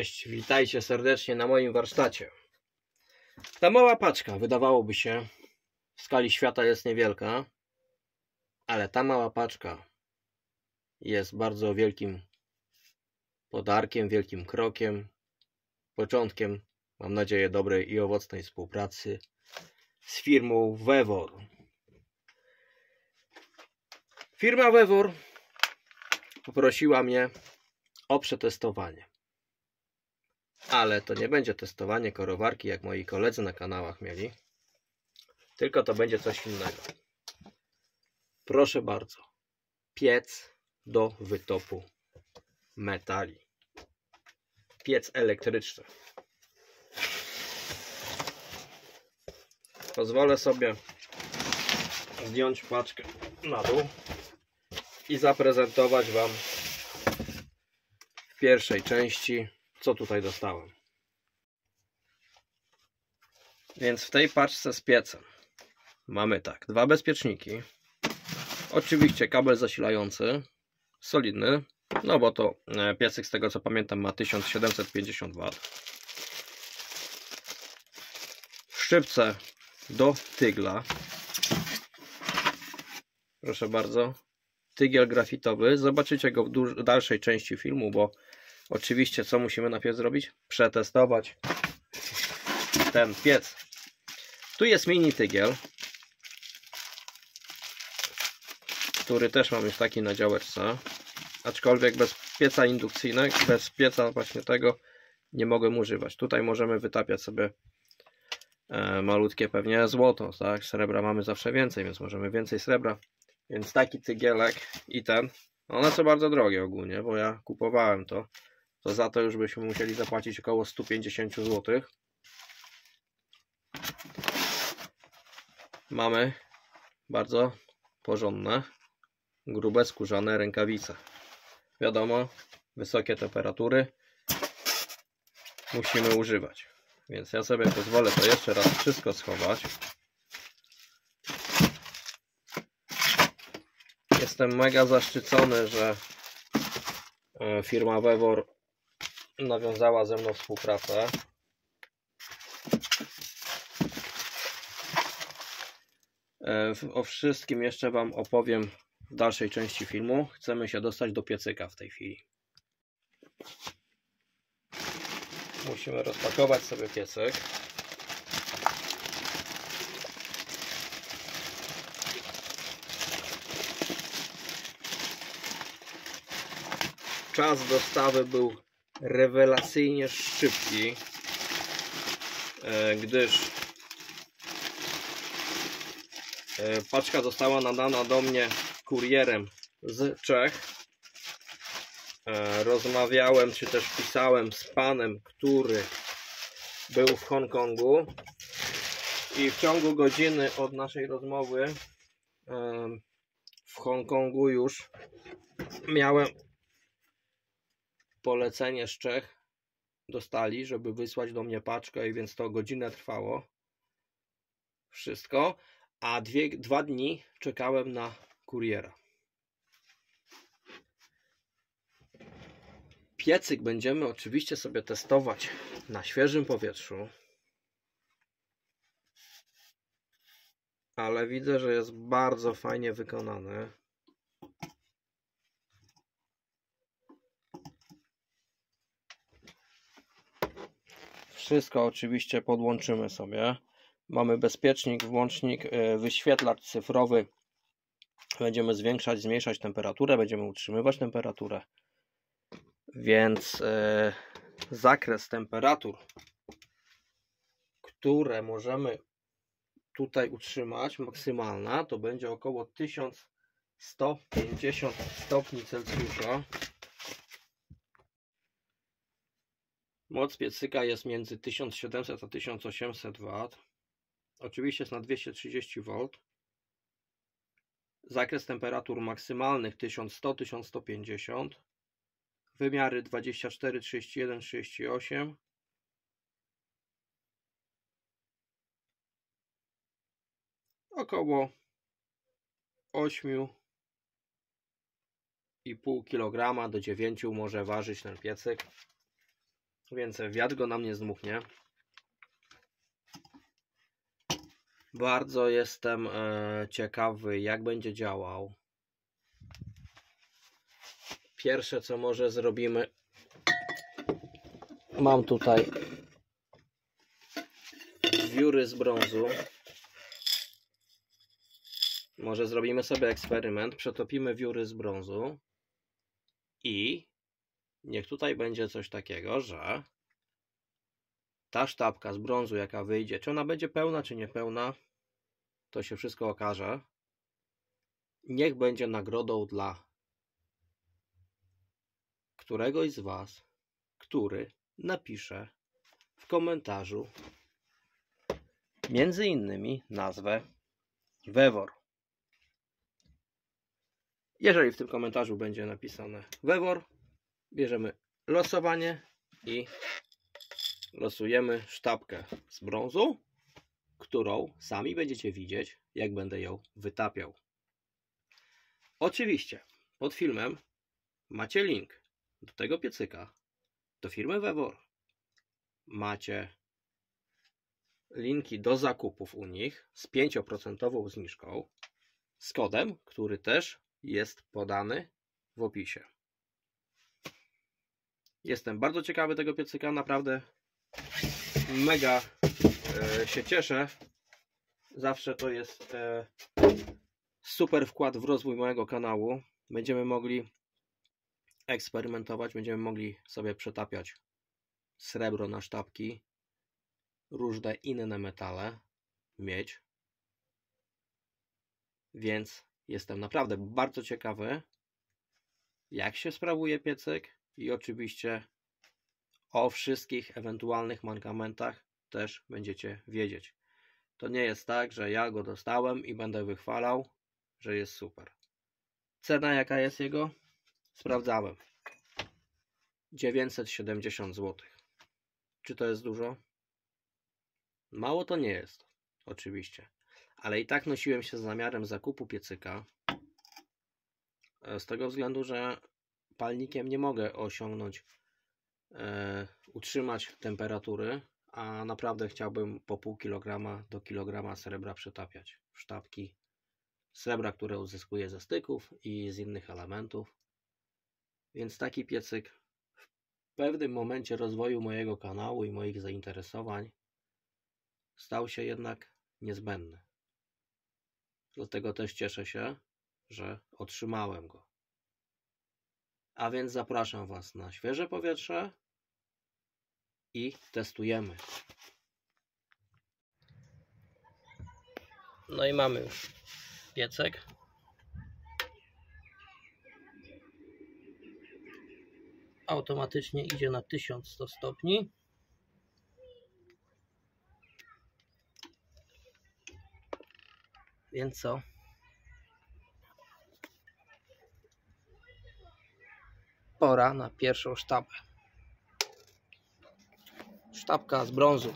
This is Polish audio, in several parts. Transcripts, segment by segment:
Cześć, witajcie serdecznie na moim warsztacie. Ta mała paczka, wydawałoby się, w skali świata jest niewielka, ale ta mała paczka jest bardzo wielkim podarkiem, wielkim krokiem, początkiem, mam nadzieję, dobrej i owocnej współpracy z firmą Vevor. Firma Vevor poprosiła mnie o przetestowanie. Ale to nie będzie testowanie korowarki, jak moi koledzy na kanałach mieli, tylko to będzie coś innego. Proszę bardzo, piec do wytopu metali. Piec elektryczny. Pozwolę sobie zdjąć paczkę na dół i zaprezentować Wam w pierwszej części, co tutaj dostałem. Więc w tej paczce z piecem mamy tak, dwa bezpieczniki, oczywiście kabel zasilający, solidny, no bo to piecyk, z tego co pamiętam, ma 1750 W. Szczypce do tygla, proszę bardzo, tygiel grafitowy, zobaczycie go w dalszej części filmu, bo oczywiście co musimy najpierw zrobić? Przetestować ten piec. Tu jest mini tygiel, który też mam już taki na działeczce, aczkolwiek bez pieca indukcyjnego, bez pieca właśnie tego nie mogłem używać. Tutaj możemy wytapiać sobie malutkie pewnie złoto, tak? Srebra mamy zawsze więcej, więc możemy więcej srebra. Więc taki tygielek i ten, one są bardzo drogie ogólnie, bo ja kupowałem to za to już byśmy musieli zapłacić około 150 zł. Mamy bardzo porządne, grube, skórzane rękawice. Wiadomo, wysokie temperatury musimy używać. Więc ja sobie pozwolę to jeszcze raz wszystko schować. Jestem mega zaszczycony, że firma Vevor nawiązała ze mną współpracę. O wszystkim jeszcze Wam opowiem w dalszej części filmu. Chcemy się dostać do piecyka w tej chwili. Musimy rozpakować sobie piecyk. Czas dostawy był rewelacyjnie szybki, gdyż paczka została nadana do mnie kurierem z Czech. Rozmawiałem, czy też pisałem z panem, który był w Hongkongu, i w ciągu godziny od naszej rozmowy w Hongkongu już miałem polecenie z Czech, dostali, żeby wysłać do mnie paczkę, i więc to godzinę trwało wszystko, a dwa dni czekałem na kuriera. Piecyk będziemy oczywiście sobie testować na świeżym powietrzu, ale widzę, że jest bardzo fajnie wykonany. Wszystko oczywiście podłączymy sobie. Mamy bezpiecznik, włącznik, wyświetlacz cyfrowy. Będziemy zwiększać, zmniejszać temperaturę, będziemy utrzymywać temperaturę. Więc zakres temperatur, które możemy tutaj utrzymać, maksymalna, to będzie około 1150 stopni Celsjusza. Moc piecyka jest między 1700 a 1800 W. Oczywiście jest na 230 V. Zakres temperatur maksymalnych 1100-1150. Wymiary 24, 31, 38. Około 8,5 kg do 9 może ważyć ten piecyk. więc wiatr go nam nie zdmuchnie. Bardzo jestem ciekawy, jak będzie działał. Pierwsze, co może zrobimy, mam tutaj wióry z brązu. Może zrobimy sobie eksperyment, przetopimy wióry z brązu i niech tutaj będzie coś takiego, że ta sztabka z brązu, jaka wyjdzie, czy ona będzie pełna, czy niepełna, to się wszystko okaże. Niech będzie nagrodą dla któregoś z Was, który napisze w komentarzu między innymi nazwę Wewor. Jeżeli w tym komentarzu będzie napisane Wewor, bierzemy losowanie i losujemy sztabkę z brązu, którą sami będziecie widzieć, jak będę ją wytapiał. Oczywiście pod filmem macie link do tego piecyka, do firmy Wewor. Macie linki do zakupów u nich z 5% zniżką, z kodem, który też jest podany w opisie. Jestem bardzo ciekawy tego piecyka, naprawdę mega się cieszę. Zawsze to jest super wkład w rozwój mojego kanału. Będziemy mogli eksperymentować, będziemy mogli sobie przetapiać srebro na sztabki, różne inne metale, miedź. Więc jestem naprawdę bardzo ciekawy, jak się sprawuje piecyk i oczywiście o wszystkich ewentualnych mankamentach też będziecie wiedzieć. To nie jest tak, że ja go dostałem i będę wychwalał, że jest super. Cena jaka jest jego? Sprawdzałem. 970 zł. Czy to jest dużo? Mało to nie jest, oczywiście. Ale i tak nosiłem się z zamiarem zakupu piecyka. Z tego względu, że palnikiem nie mogę osiągnąć, utrzymać temperatury, a naprawdę chciałbym po pół kilograma do kilograma srebra przetapiać w sztabki srebra, które uzyskuję ze styków i z innych elementów. Więc taki piecyk w pewnym momencie rozwoju mojego kanału i moich zainteresowań stał się jednak niezbędny. Dlatego też cieszę się, że otrzymałem go. A więc zapraszam Was na świeże powietrze i testujemy. No i mamy już piecek. Automatycznie idzie na 1100 stopni. Więc co? Pora na pierwszą sztabkę. Sztabka z brązu.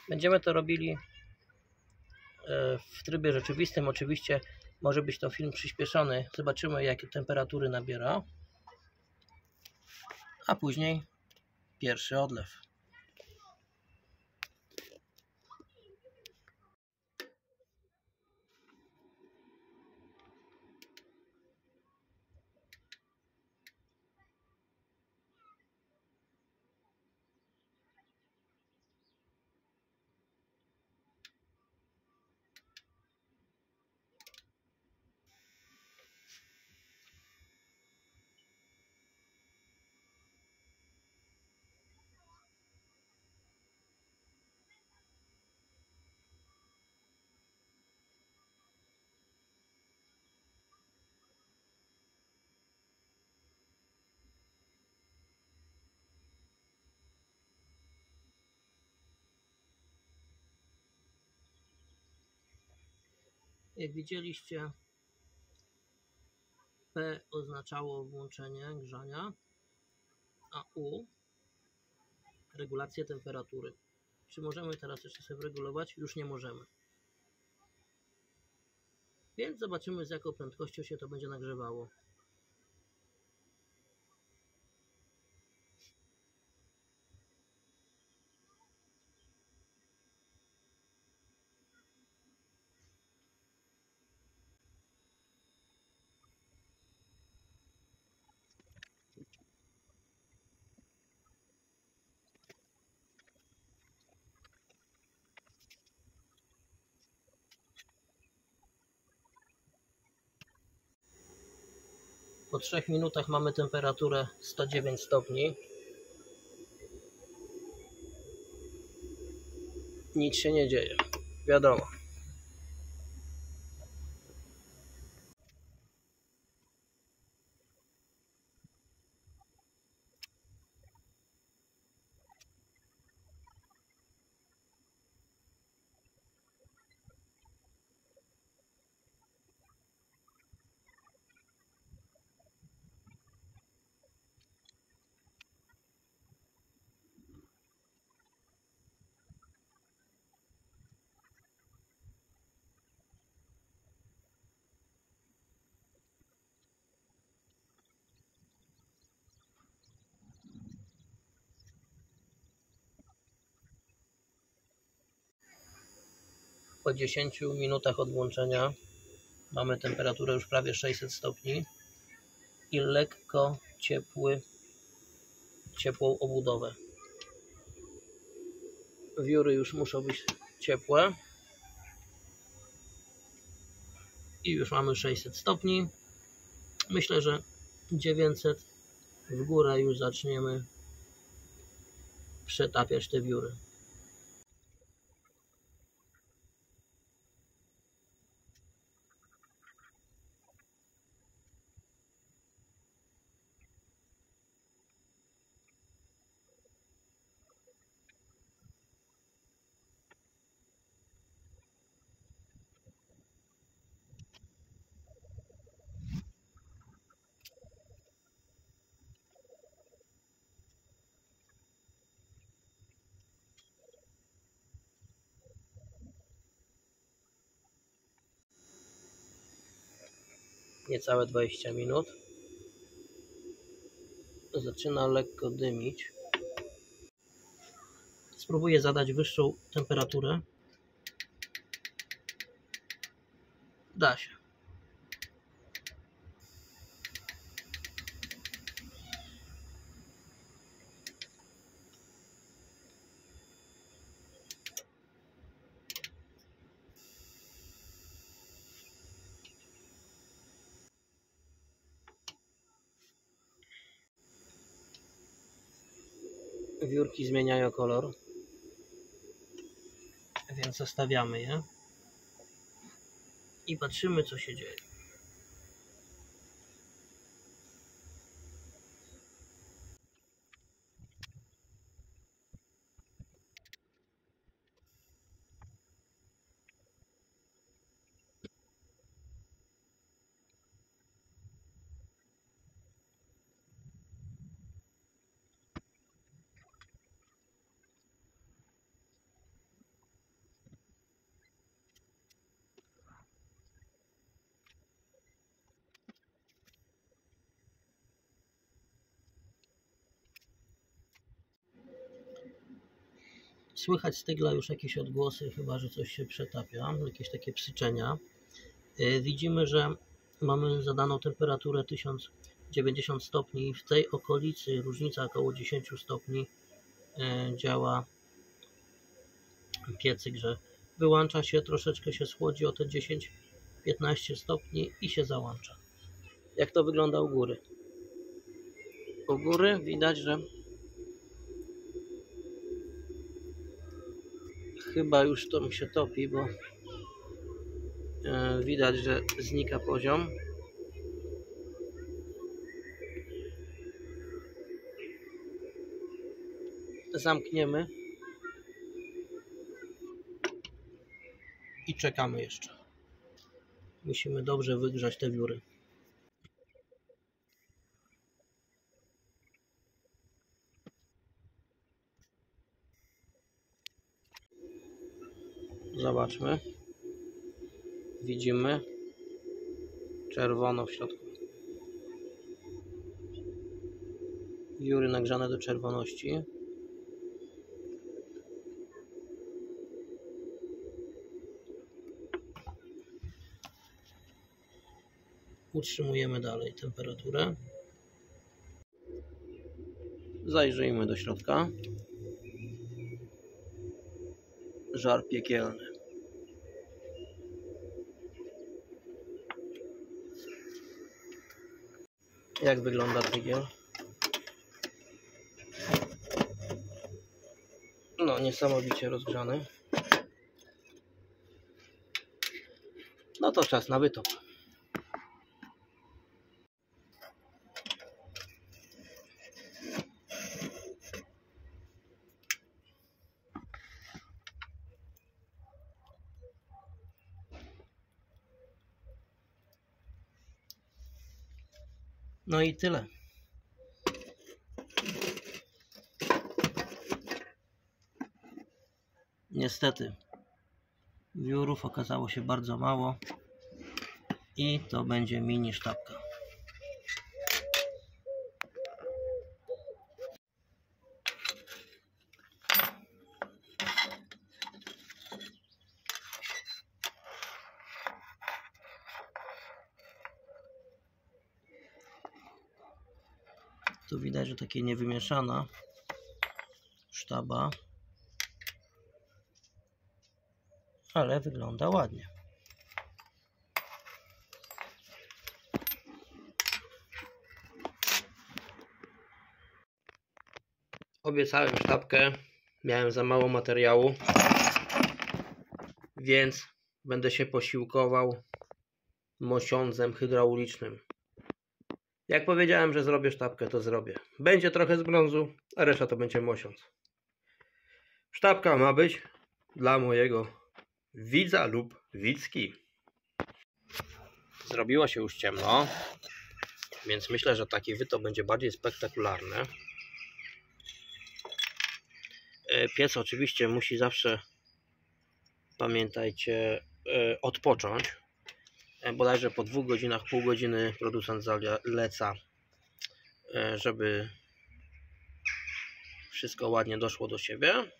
Będziemy to robili w trybie rzeczywistym. Oczywiście może być to film przyspieszony. Zobaczymy, jakie temperatury nabiera. A później pierwszy odlew. Jak widzieliście, P oznaczało włączenie grzania, a U regulację temperatury. Czy możemy teraz jeszcze sobie regulować? Już nie możemy. Więc zobaczymy, z jaką prędkością się to będzie nagrzewało. Po 3 minutach mamy temperaturę 109 stopni. Nic się nie dzieje, wiadomo. Po 10 minutach od włączenia mamy temperaturę już prawie 600 stopni i lekko ciepłą obudowę. Wióry już muszą być ciepłe i już mamy 600 stopni. Myślę, że 900 w górę już zaczniemy przetapiać te wióry. Niecałe 20 minut. Zaczyna lekko dymić. Spróbuję zadać wyższą temperaturę. Da się. Wiórki zmieniają kolor, więc zostawiamy je i patrzymy, co się dzieje. Słychać z tygla już jakieś odgłosy, chyba że coś się przetapia, jakieś takie psyczenia. Widzimy, że mamy zadaną temperaturę 1090 stopni. W tej okolicy różnica około 10 stopni działa piecyk, że wyłącza się, troszeczkę się schłodzi o te 10-15 stopni i się załącza. Jak to wygląda u góry? U góry widać, że chyba już to mi się topi, bo widać, że znika poziom. Zamkniemy i czekamy jeszcze. Musimy dobrze wygrzać te wióry. Zobaczmy. Widzimy czerwono w środku. Wióry nagrzane do czerwoności. Utrzymujemy dalej temperaturę. Zajrzyjmy do środka. Żar piekielny. Jak wygląda tygiel? No, niesamowicie rozgrzany. No to czas na wytop. No i tyle. Niestety wiórów okazało się bardzo mało i to będzie mini sztabka. Tu widać, że takie niewymieszana sztaba, ale wygląda ładnie. Obiecałem sztabkę, miałem za mało materiału, więc będę się posiłkował mosiądzem hydraulicznym. Jak powiedziałem, że zrobię sztabkę, to zrobię. Będzie trochę z brązu, a reszta to będzie mosiądz. Sztabka ma być dla mojego widza lub widzki. Zrobiło się już ciemno, więc myślę, że taki wytop będzie bardziej spektakularny. Piec oczywiście musi zawsze, pamiętajcie, odpocząć. Bodajże po 2 godzinach, pół godziny producent zaleca, żeby wszystko ładnie doszło do siebie,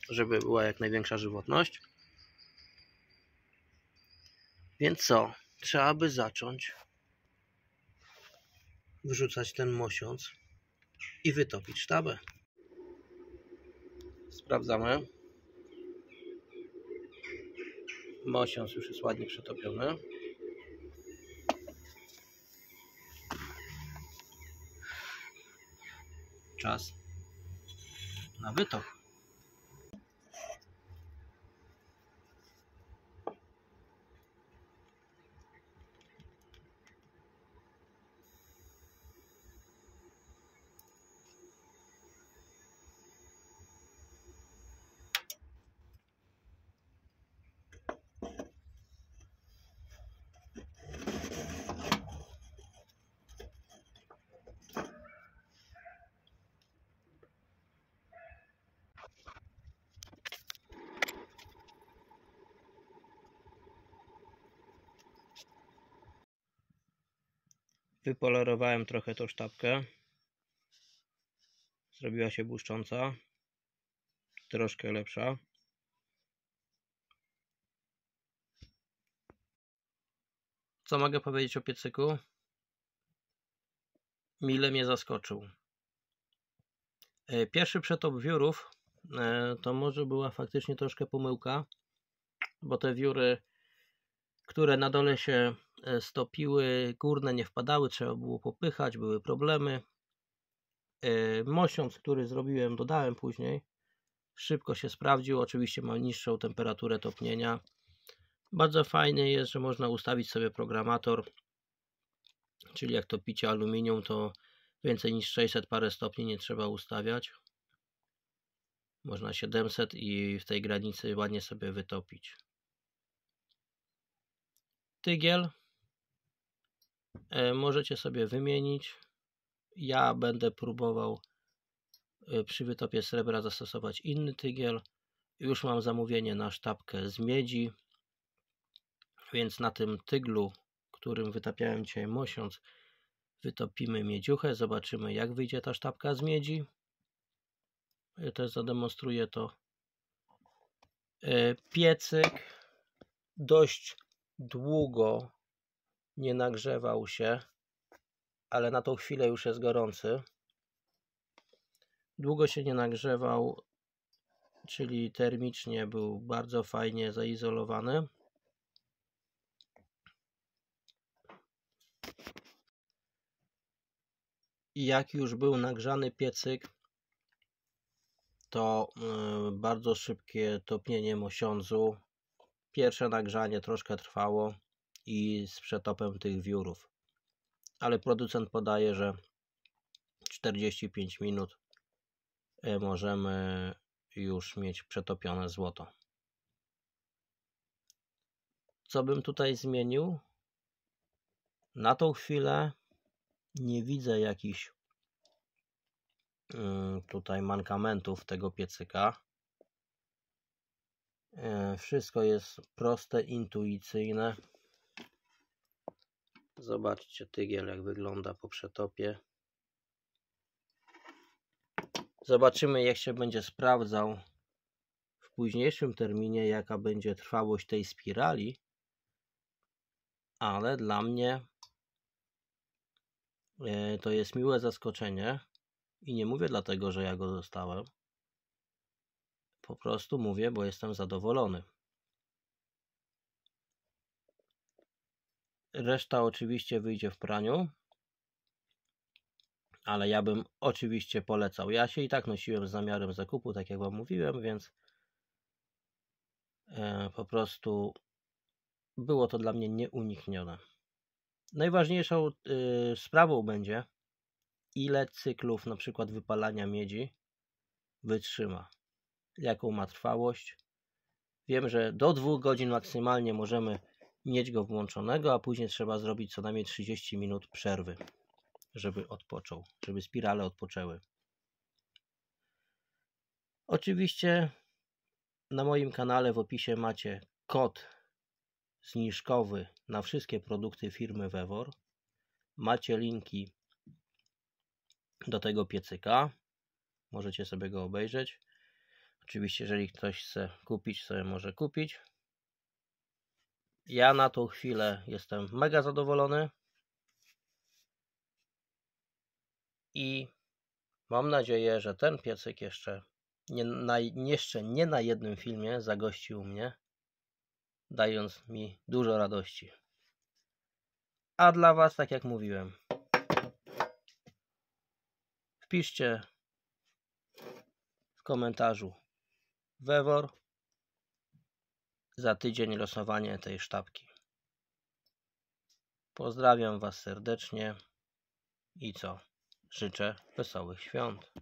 żeby była jak największa żywotność. Więc co? Trzeba by zacząć wrzucać ten mosiądz i wytopić sztabę. Sprawdzamy. Mosiądz już jest ładnie przetopiony. Czas na wytop. Wypolerowałem trochę tą sztabkę. Zrobiła się błyszcząca. Troszkę lepsza. Co mogę powiedzieć o piecyku? Mile mnie zaskoczył. Pierwszy przetop wiórów to może była faktycznie troszkę pomyłka, bo te wióry, które na dole się stopiły, górne nie wpadały, trzeba było popychać, były problemy. Mosiądz, który zrobiłem, dodałem później, szybko się sprawdził, oczywiście ma niższą temperaturę topnienia. Bardzo fajne jest, że można ustawić sobie programator, czyli jak topicie aluminium, to więcej niż 600 parę stopni nie trzeba ustawiać. Można 700 i w tej granicy ładnie sobie wytopić. tygiel możecie sobie wymienić. Ja będę próbował przy wytopie srebra zastosować inny tygiel. Już mam zamówienie na sztabkę z miedzi, więc na tym tyglu, którym wytapiałem dzisiaj mosiąc, wytopimy miedziuchę. Zobaczymy, jak wyjdzie ta sztabka z miedzi. Ja też zademonstruję to. Piecyk dość długo nie nagrzewał się, ale na tą chwilę już jest gorący. Długo się nie nagrzewał, czyli termicznie był bardzo fajnie zaizolowany. I jak już był nagrzany piecyk, to bardzo szybkie topnienie mosiądzu. Pierwsze nagrzanie troszkę trwało i z przetopem tych wiórów. Ale producent podaje, że 45 minut możemy już mieć przetopione złoto. Co bym tutaj zmienił? Na tą chwilę nie widzę jakichś tutaj mankamentów tego piecyka. Wszystko jest proste, intuicyjne. Zobaczcie tygiel, jak wygląda po przetopie. Zobaczymy, jak się będzie sprawdzał w późniejszym terminie, jaka będzie trwałość tej spirali. Ale dla mnie to jest miłe zaskoczenie. I nie mówię dlatego, że ja go dostałem. Po prostu mówię, bo jestem zadowolony. Reszta oczywiście wyjdzie w praniu. Ale ja bym oczywiście polecał. Ja się i tak nosiłem z zamiarem zakupu, tak jak wam mówiłem, więc po prostu było to dla mnie nieuniknione. Najważniejszą sprawą będzie, ile cyklów na przykład wypalania miedzi wytrzyma. Jaką ma trwałość. Wiem, że do 2 godzin maksymalnie możemy mieć go włączonego, a później trzeba zrobić co najmniej 30 minut przerwy, żeby odpoczął, żeby spirale odpoczęły. Oczywiście na moim kanale w opisie macie kod zniżkowy na wszystkie produkty firmy Vevor. Macie linki do tego piecyka. Możecie sobie go obejrzeć. Oczywiście, jeżeli ktoś chce kupić, sobie może kupić. Ja na tą chwilę jestem mega zadowolony. I mam nadzieję, że ten piecyk jeszcze nie na jednym filmie zagościł mnie, dając mi dużo radości. A dla was, tak jak mówiłem, wpiszcie w komentarzu Vevor. Za tydzień losowanie tej sztabki. Pozdrawiam was serdecznie i co? Życzę wesołych świąt.